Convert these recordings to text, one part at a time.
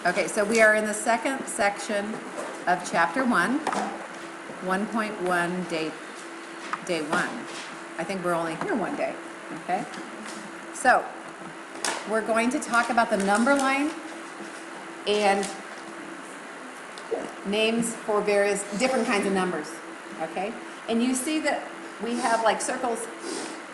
Okay, so we are in the second section of chapter 1, 1.1, day 1. I think we're only here one day, okay? So, we're going to talk about the number line and names for various different kinds of numbers, okay? And you see that we have like circles,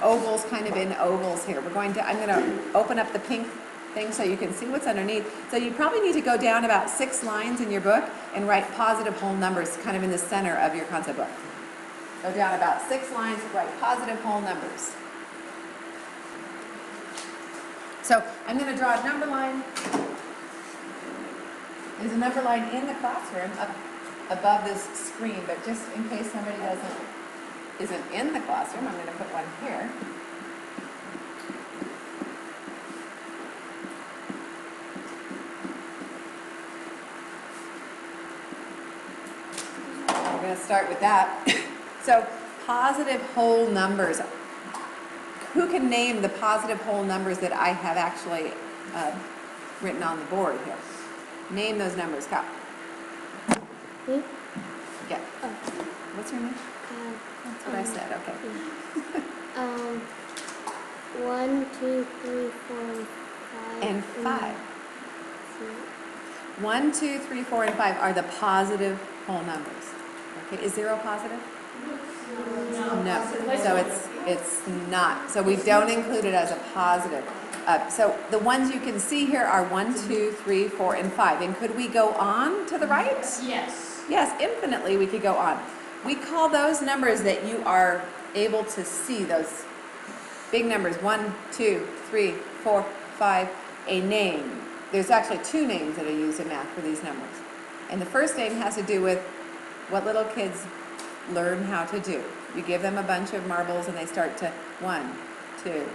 ovals kind of in ovals here. I'm going to open up the pink thing so you can see what's underneath. So you probably need to go down about 6 lines in your book and write positive whole numbers kind of in the center of your concept book. Go down about 6 lines and write positive whole numbers. So I'm going to draw a number line. There's a number line in the classroom up above this screen, but just in case somebody isn't in the classroom, I'm going to put one here. We're going to start with that. So, positive whole numbers. Who can name the positive whole numbers that I have actually written on the board here? Name those numbers. Go. Me? Yeah. Oh. What's your name? That's what I said. Okay. 1, 2, 3, 4, 5. And 5. 1, 2, 3, 4, and 5 are the positive whole numbers. Okay. Is 0 positive? No. So it's not. So we don't include it as a positive. So the ones you can see here are 1, 2, 3, 4, and 5. And could we go on to the right? Yes. Yes, infinitely we could go on. We call those numbers that you are able to see, those big numbers, 1, 2, 3, 4, 5, a name. There's actually 2 names that are used in math for these numbers. And the first name has to do with what little kids learn how to do. You give them a bunch of marbles and they start to 1, 2,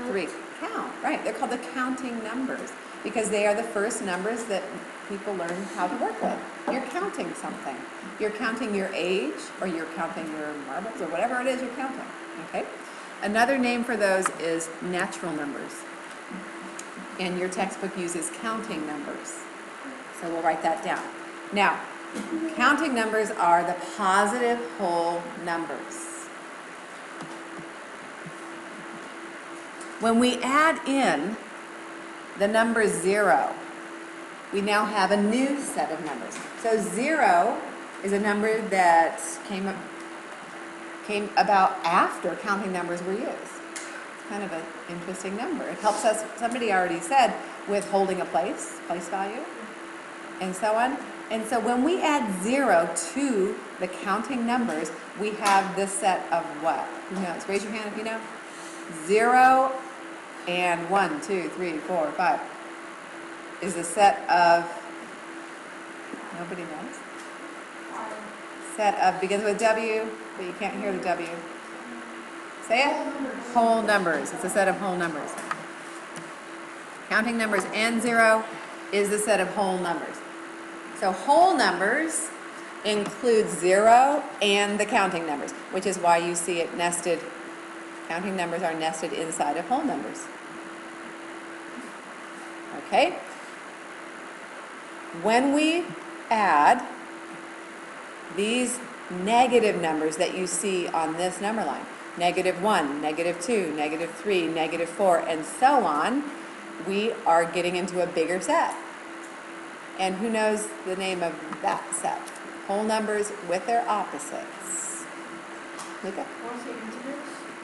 3. Count, right? They're called the counting numbers because they are the first numbers that people learn how to work with. You're counting something. You're counting your age, or you're counting your marbles, or whatever it is you're counting, okay? Another name for those is natural numbers. And your textbook uses counting numbers. So we'll write that down. Now, counting numbers are the positive whole numbers. When we add in the number 0, we now have a new set of numbers. So 0 is a number that came about after counting numbers were used. It's kind of an interesting number. It helps us, somebody already said, with holding a place value, and so on. And so when we add 0 to the counting numbers, we have this set of what? Who knows? Raise your hand if you know. 0 and 1, 2, 3, 4, 5 is the set of, nobody knows? Set of, begins with W, but you can't hear the W. Say it? Whole numbers. It's a set of whole numbers. Counting numbers and 0 is the set of whole numbers. So whole numbers include 0 and the counting numbers, which is why you see it nested. Counting numbers are nested inside of whole numbers. Okay? When we add these negative numbers that you see on this number line, -1, -2, -3, -4, and so on, we are getting into a bigger set. And who knows the name of that set? Whole numbers with their opposites. Mika?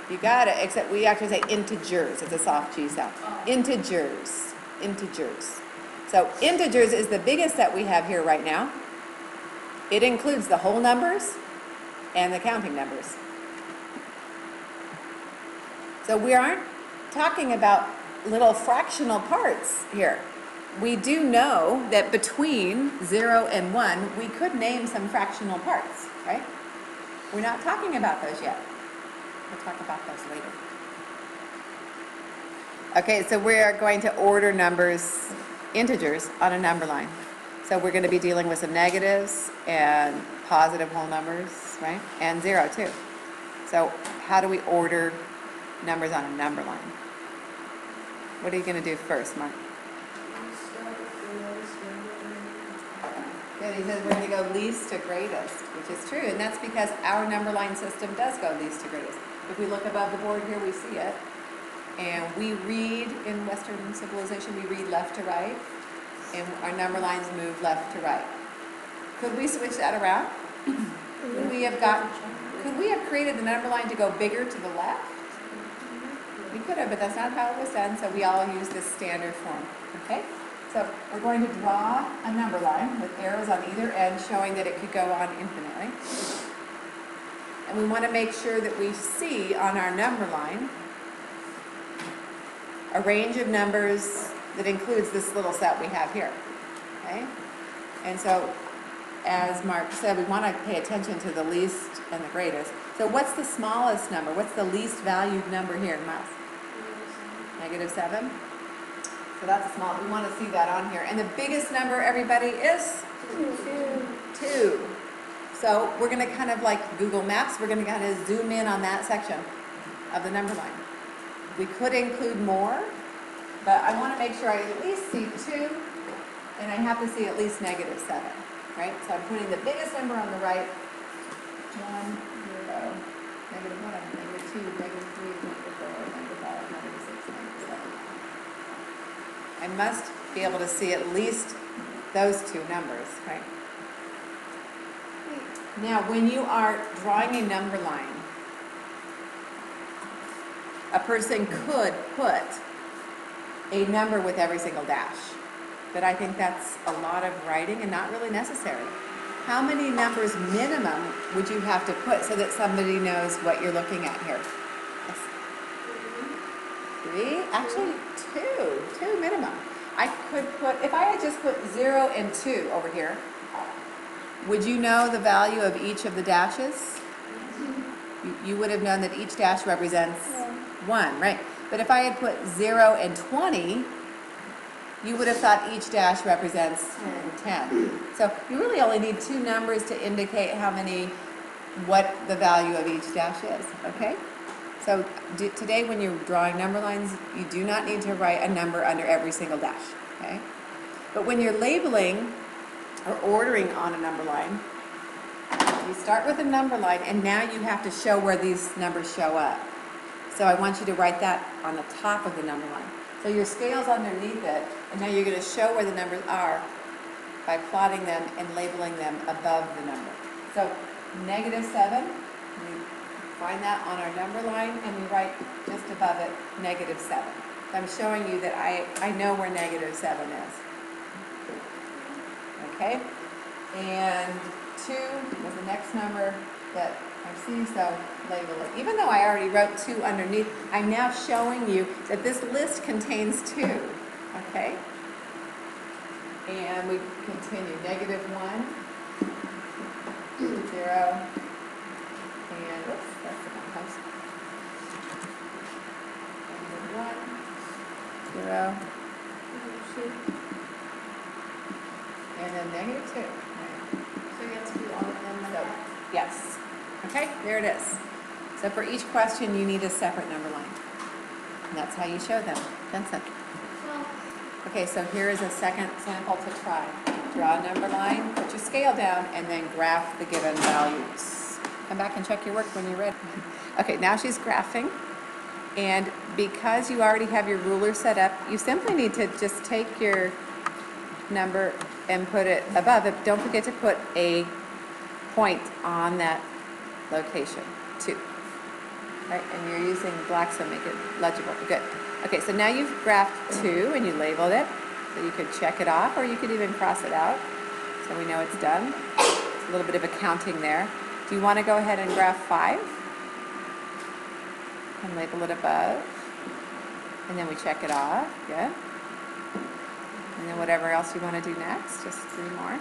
You got it, except we actually say integers. It's a soft G sound. Integers. Integers. So integers is the biggest set we have here right now. It includes the whole numbers and the counting numbers. So we aren't talking about little fractional parts here. We do know that between 0 and 1, we could name some fractional parts, right? We're not talking about those yet. We'll talk about those later. Okay, so we are going to order numbers, integers, on a number line. So we're going to be dealing with some negatives and positive whole numbers, right? And 0 too. So how do we order numbers on a number line? What are you going to do first, Mark? Good, he says we're gonna go least to greatest, which is true, and that's because our number line system does go least to greatest. If we look above the board here, we see it. And we read, in Western civilization, we read left to right, and our number lines move left to right. Could we switch that around? Could we have created the number line to go bigger to the left? We could have, but that's not how it was done, so we all use this standard form, okay? So we're going to draw a number line with arrows on either end showing that it could go on infinitely. And we want to make sure that we see on our number line a range of numbers that includes this little set we have here, okay? And so, as Mark said, we want to pay attention to the least and the greatest. So what's the smallest number? What's the least valued number here in mouse? -7. So that's small. We want to see that on here. And the biggest number, everybody, is 2. So we're going to kind of like Google Maps, we're going to kind of zoom in on that section of the number line. We could include more, but I want to make sure I at least see 2, and I have to see at least -7, right? So I'm putting the biggest number on the right, 1, 0, -1, -2, -3, -4, -5, -6, -7. I must be able to see at least those 2 numbers, right? Now, when you are drawing a number line, a person could put a number with every single dash, but I think that's a lot of writing and not really necessary. How many numbers minimum would you have to put so that somebody knows what you're looking at here? Yes. 3? Actually, 2 minimum. I could put, if I had just put 0 and 2 over here, would you know the value of each of the dashes? You would have known that each dash represents 1, right? But if I had put 0 and 20, you would have thought each dash represents 10. So you really only need 2 numbers to indicate what the value of each dash is, okay? So today when you're drawing number lines, you do not need to write a number under every single dash, okay? But when you're labeling or ordering on a number line, you start with a number line and now you have to show where these numbers show up. So I want you to write that on the top of the number line. So your scale's underneath it, and now you're going to show where the numbers are by plotting them and labeling them above the number. So -7, we find that on our number line, and we write just above it -7. So I'm showing you that I know where -7 is. Okay? And 2 was the next number that I see, so label it. Even though I already wrote 2 underneath, I'm now showing you that this list contains 2, okay? And we continue, -1, 0, and oops, that's the wrong house. -1, 0, and then -2. Right. So you have to do all of them like that? Yes. Okay, there it is. So for each question, you need a separate number line. And that's how you show them. Vincent. Well, Okay, so here is a second sample to try. Draw a number line, put your scale down, and then graph the given values. Come back and check your work when you're ready. Okay, now she's graphing. And because you already have your ruler set up, you simply need to just take your number and put it above it. Don't forget to put a point on that location, 2. Right, and you're using black so make it legible. Good. Okay, so now you've graphed 2 and you labeled it. So you could check it off or you could even cross it out so we know it's done. It's a little bit of accounting there. Do you want to go ahead and graph 5? And label it above. And then we check it off. Good. And then whatever else you want to do next, just 3 more.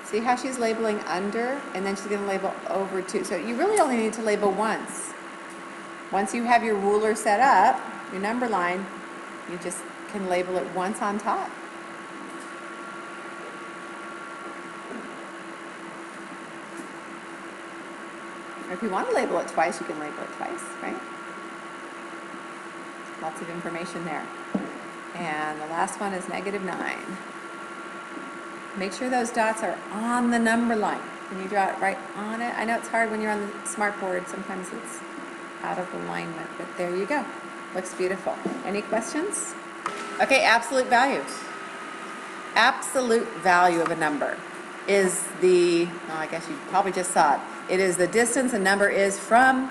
See how she's labeling under, and then she's going to label over 2. So you really only need to label once. Once you have your ruler set up, your number line, you just can label it once on top. Or if you want to label it twice, you can label it twice, right? Lots of information there. And the last one is negative 9. Make sure those dots are on the number line. Can you draw it right on it? I know it's hard when you're on the smartboard. Sometimes it's out of alignment, but there you go. Looks beautiful. Any questions? Okay, absolute value. Absolute value of a number is I guess you probably just saw it. It is the distance a number is from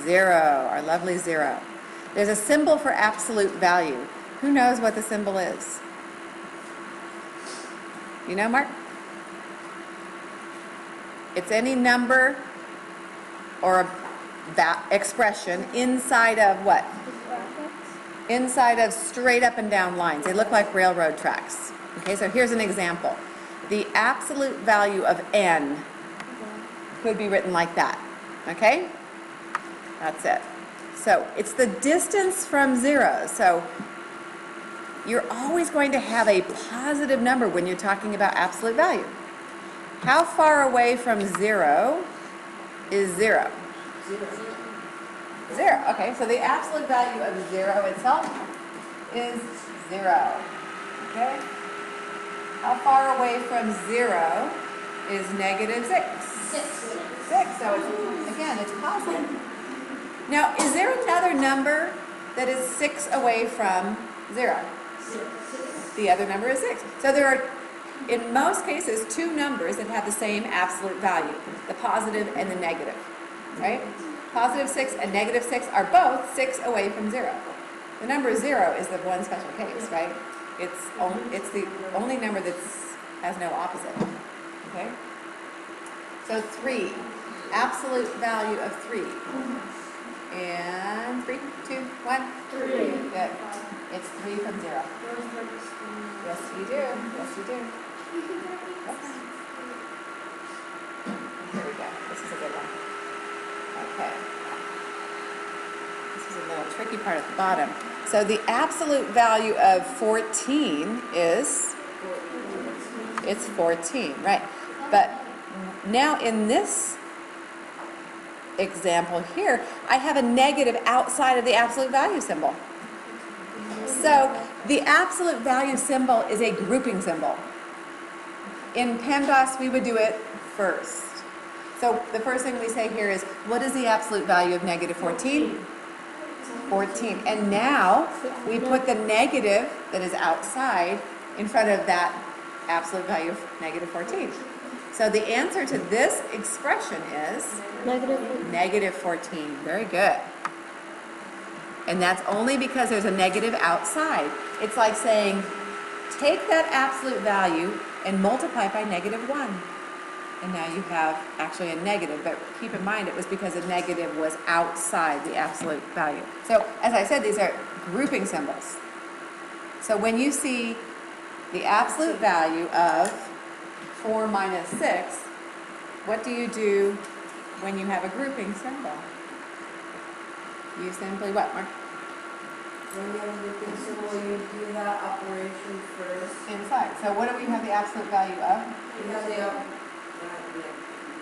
zero, our lovely 0. There's a symbol for absolute value. Who knows what the symbol is? You know, Mark? It's any number or expression inside of what? Inside of straight up and down lines. They look like railroad tracks. Okay, so here's an example. The absolute value of n could be written like that. Okay? That's it. So it's the distance from 0. So you're always going to have a positive number when you're talking about absolute value. How far away from 0 is 0? 0. Okay, so the absolute value of 0 itself is 0. Okay? How far away from 0 is negative 6? 6. So it's positive. Now, is there another number that is 6 away from 0? The other number is 6. So there are, in most cases, 2 numbers that have the same absolute value, the positive and the negative, right? Positive 6 and negative 6 are both 6 away from 0. The number 0 is the one special case, right? It's the only number that has no opposite, okay? So 3, absolute value of 3. And 3, 2, 1. 3. Good. It's 3 from 0. Yes, you do. Yes, you do. Oops. Here we go. This is a good one. Okay. This is a little tricky part at the bottom. So the absolute value of 14 is, it's 14, right? But now in this example here, I have a negative outside of the absolute value symbol. So the absolute value symbol is a grouping symbol. In PEMDAS, we would do it first. So the first thing we say here is, what is the absolute value of negative 14? 14. And now we put the negative that is outside in front of that absolute value of negative 14. So the answer to this expression is negative 14. Very good. And that's only because there's a negative outside. It's like saying, take that absolute value and multiply by negative 1. And now you have actually a negative, but keep in mind it was because a negative was outside the absolute value. So as I said, these are grouping symbols. So when you see the absolute value of 4 minus 6, what do you do when you have a grouping symbol? You simply what, Mark? When you have a grouping symbol, you do that operation first. Inside. So what do we have the absolute value of? You have the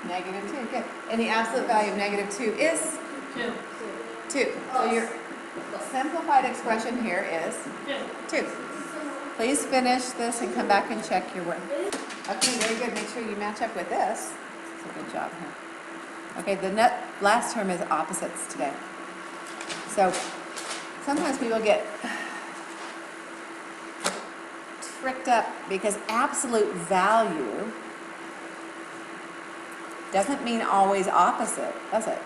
Negative 2. Good. And the absolute value of negative 2 is? 2. 2. So your simplified expression here is 2. Please finish this and come back and check your work. Okay, very good. Make sure you match up with this. That's a good job here. Okay, the last term is opposites today. So sometimes people get tricked up because absolute value doesn't mean always opposite, does it?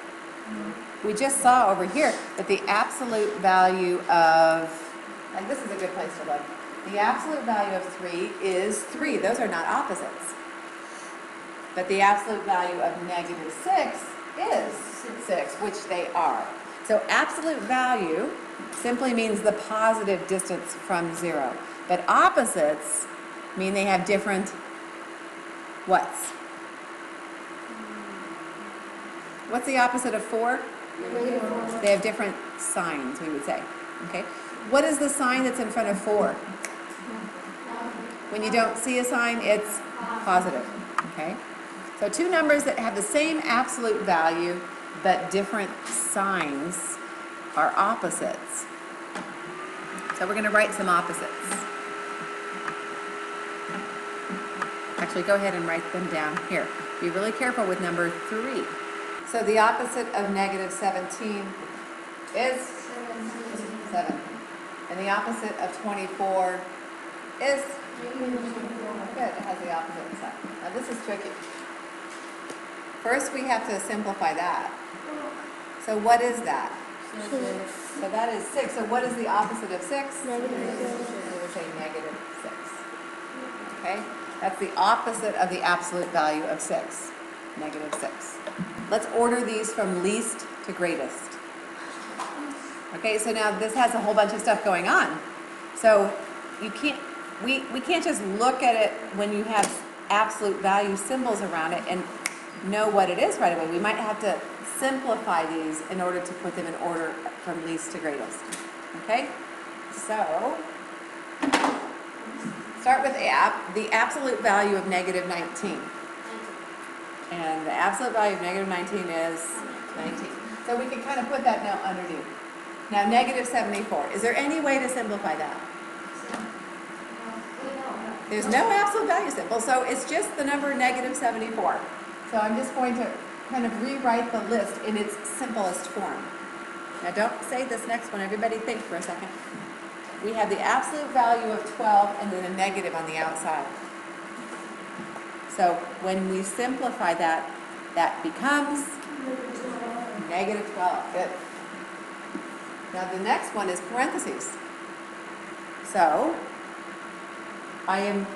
We just saw over here that the absolute value of, like this is a good place to look. The absolute value of 3 is 3. Those are not opposites. But the absolute value of negative 6 is 6, which they are. So absolute value simply means the positive distance from 0. But opposites mean they have different whats? What's the opposite of 4? They have different signs, we would say. Okay. What is the sign that's in front of 4? When you don't see a sign, it's positive. Okay. So 2 numbers that have the same absolute value but different signs are opposites. So we're going to write some opposites. Actually, go ahead and write them down here. Be really careful with number 3. So the opposite of negative 17 is 7. And the opposite of 24 is good. It has the opposite side. Now this is tricky. First, we have to simplify that. So what is that? So that is 6. So what is the opposite of 6? Negative. We would say negative 6. Okay? That's the opposite of the absolute value of 6. Negative 6. Let's order these from least to greatest. Okay, so now this has a whole bunch of stuff going on. So you can't, we can't just look at it when you have absolute value symbols around it and know what it is right away. We might have to simplify these in order to put them in order from least to greatest. Okay? So, start with the absolute value of negative 19. And the absolute value of negative 19 is 19. So we can kind of put that now underneath. Now, negative 74. Is there any way to simplify that? There's no absolute value symbol, so it's just the number negative 74. So I'm just going to kind of rewrite the list in its simplest form. Now don't say this next one. Everybody think for a second. We have the absolute value of 12 and then a negative on the outside. So when we simplify that, that becomes negative 12. Good. Now the next one is parentheses. So I am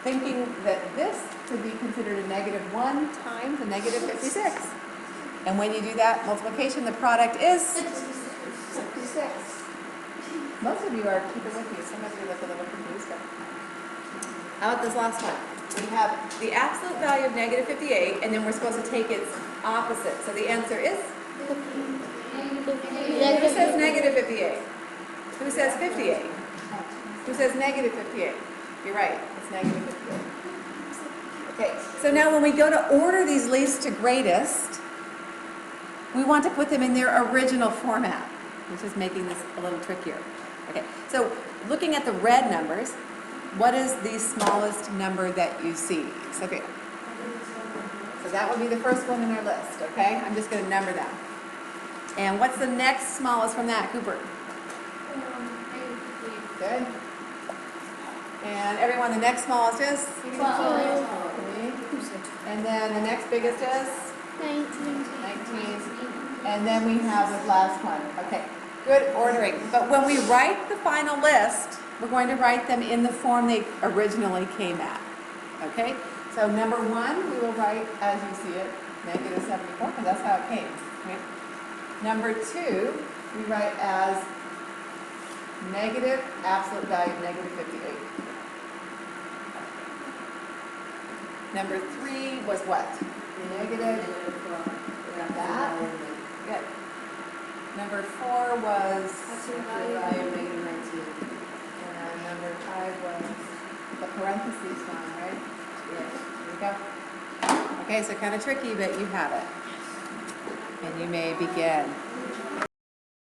thinking that this could be considered a negative 1 times a negative 56. And when you do that multiplication, the product is 66. Most of you are keeping with me. Some of you look a little confused. How about this last one? We have the absolute value of negative 58, and then we're supposed to take its opposite. So the answer is? Who says negative 58? Who says 58? Who says negative 58? You're right, it's negative 58. Okay, so now when we go to order these least to greatest, we want to put them in their original format, which is making this a little trickier. Okay, so looking at the red numbers, what is the smallest number that you see? So, okay. So that would be the first one in our list, okay? I'm just going to number them. And what's the next smallest from that, Cooper? Good. And everyone, the next smallest is? 12. And then the next biggest is? 19. 19. And then we have this last one. Okay, good ordering. But when we write the final list, we're going to write them in the form they originally came at. Okay? So number 1, we will write as you see it, negative 74, because that's how it came. Okay? Number 2, we write as negative absolute value of negative 58. Number 3 was what? Negative. We got that. Good. Number 4 was Absolute value of negative 19. and number 5 was the parentheses one, right? Yes. There you go. Okay, so kind of tricky, but you have it. And you may begin.